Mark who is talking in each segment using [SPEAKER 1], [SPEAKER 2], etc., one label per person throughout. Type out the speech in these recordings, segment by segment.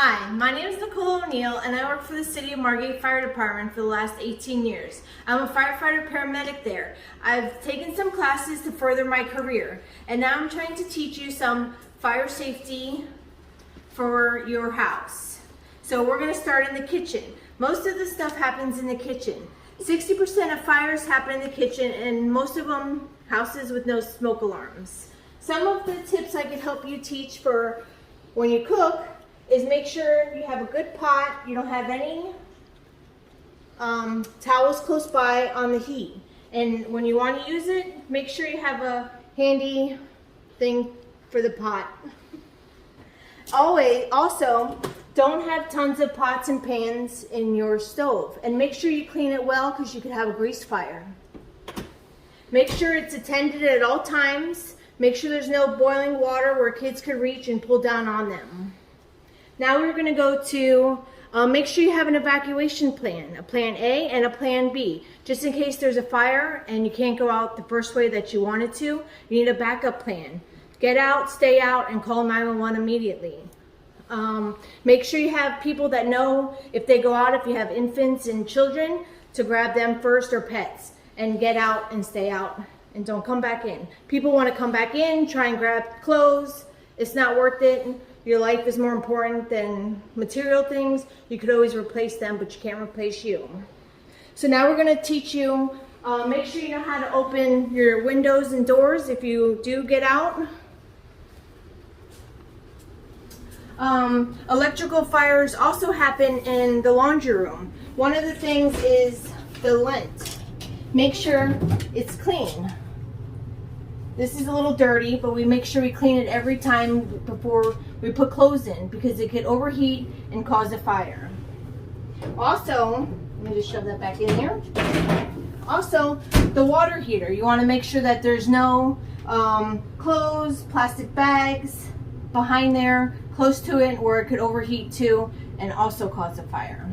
[SPEAKER 1] Hi, my name is Nicole O'Neill and I work for the City of Margate Fire Department for the last 18 years. I'm a firefighter paramedic there. I've taken some classes to further my career and now I'm trying to teach you some fire safety for your house. So we're going to start in the kitchen. Most of the stuff happens in the kitchen. 60% of fires happen in the kitchen and most of them houses with no smoke alarms. Some of the tips I could help you teach for when you cook is make sure you have a good pot, you don't have any towels close by on the heat. And when you want to use it, make sure you have a handy thing for the pot. Also, don't have tons of pots and pans in your stove. And make sure you clean it well because you could have a grease fire. Make sure it's attended at all times. Make sure there's no boiling water where kids could reach and pull down on them. Now we're going to go to make sure you have an evacuation plan, a plan A and a plan B. Just in case there's a fire and you can't go out the first way that you wanted to, you need a backup plan. Get out, stay out, and call 911 immediately. Make sure you have people that know if they go out, if you have infants and children, to grab them first or pets. And get out and stay out and don't come back in. People want to come back in, try and grab clothes. It's not worth it. Your life is more important than material things. You could always replace them, but you can't replace you. So now we're going to teach you, make sure you know how to open your windows and doors if you do get out. Electrical fires also happen in the laundry room. One of the things is the lint. Make sure it's clean. This is a little dirty, but we make sure we clean it every time before we put clothes in because it could overheat and cause a fire. Also, let me just shove that back in there. Also, the water heater. You want to make sure that there's no clothes, plastic bags behind there, close to it, where it could overheat too and also cause a fire.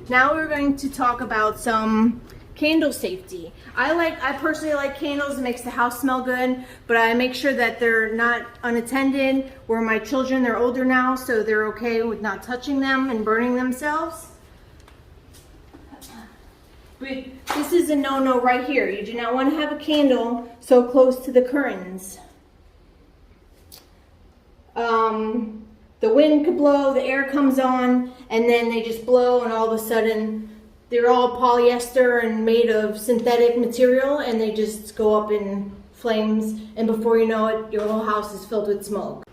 [SPEAKER 1] Now we're going to talk about some candle safety. I personally like candles. It makes the house smell good, but I make sure that they're not unattended. Where my children, they're older now, so they're okay with not touching them and burning themselves. But this is a no-no right here. You do not want to have a candle so close to the curtains. The wind could blow, the air comes on, and then they just blow, and all of a sudden they're all polyester and made of synthetic material, and they just go up in flames, and before you know it, your whole house is filled with smoke.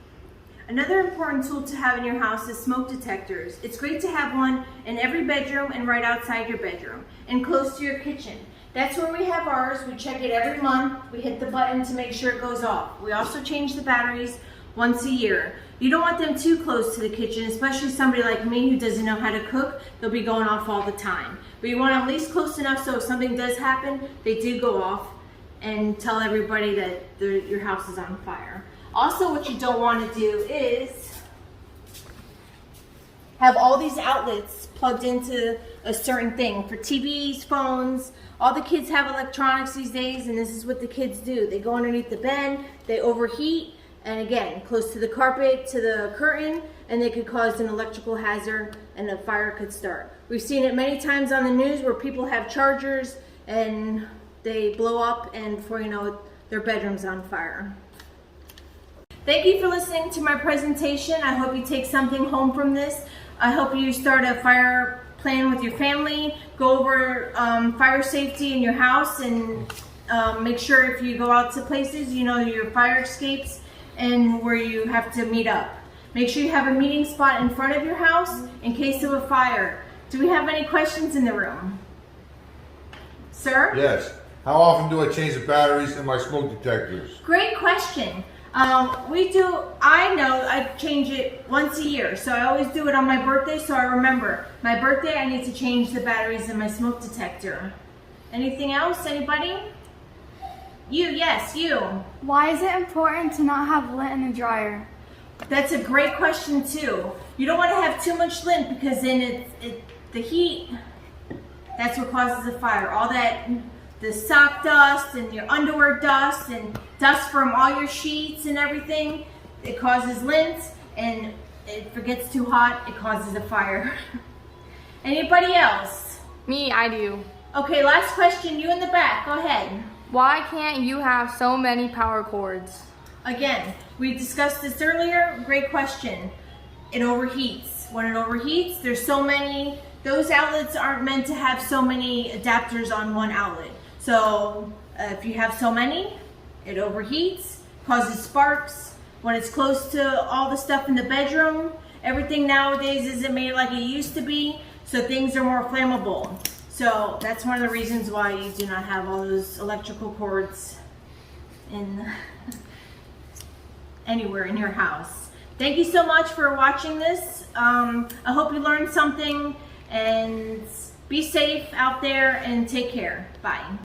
[SPEAKER 1] Another important tool to have in your house is smoke detectors. It's great to have one in every bedroom and right outside your bedroom and close to your kitchen. That's where we have ours. We check it every month. We hit the button to make sure it goes off. We also change the batteries once a year. You don't want them too close to the kitchen, especially somebody like me who doesn't know how to cook. They'll be going off all the time. But you want them at least close enough so if something does happen, they do go off and tell everybody that your house is on fire. Also, what you don't want to do is have all these outlets plugged into a certain thing for TVs, phones. All the kids have electronics these days, and this is what the kids do. They go underneath the bed, they overheat, and again, close to the carpet, to the curtain, and they could cause an electrical hazard and a fire could start. We've seen it many times on the news where people have chargers and they blow up and before you know it, their bedroom's on fire. Thank you for listening to my presentation. I hope you take something home from this. I hope you start a fire plan with your family, go over fire safety in your house, and make sure if you go out to places, you know your fire escapes and where you have to meet up. Make sure you have a meeting spot in front of your house in case of a fire. Do we have any questions in the room? Sir?
[SPEAKER 2] Yes. How often do I change the batteries in my smoke detectors?
[SPEAKER 1] Great question. I change it once a year. So I always do it on my birthday so I remember. My birthday, I need to change the batteries in my smoke detector. Anything else? Anybody? You, yes, you.
[SPEAKER 3] Why is it important to not have lint in the dryer?
[SPEAKER 1] That's a great question too. You don't want to have too much lint because then the heat, that's what causes a fire. All that, the sock dust and your underwear dust and dust from all your sheets and everything, it causes lint, and if it gets too hot, it causes a fire. Anybody else?
[SPEAKER 3] Me, I do.
[SPEAKER 1] Okay, last question, you in the back, go ahead.
[SPEAKER 3] Why can't you have so many power cords?
[SPEAKER 1] Again, we discussed this earlier, great question. It overheats. When it overheats, there's so many, those outlets aren't meant to have so many adapters on one outlet. So if you have so many, it overheats, causes sparks. When it's close to all the stuff in the bedroom, everything nowadays isn't made like it used to be, so things are more flammable. So that's one of the reasons why you do not have all those electrical cords in anywhere in your house. Thank you so much for watching this. I hope you learned something, and be safe out there and take care. Bye.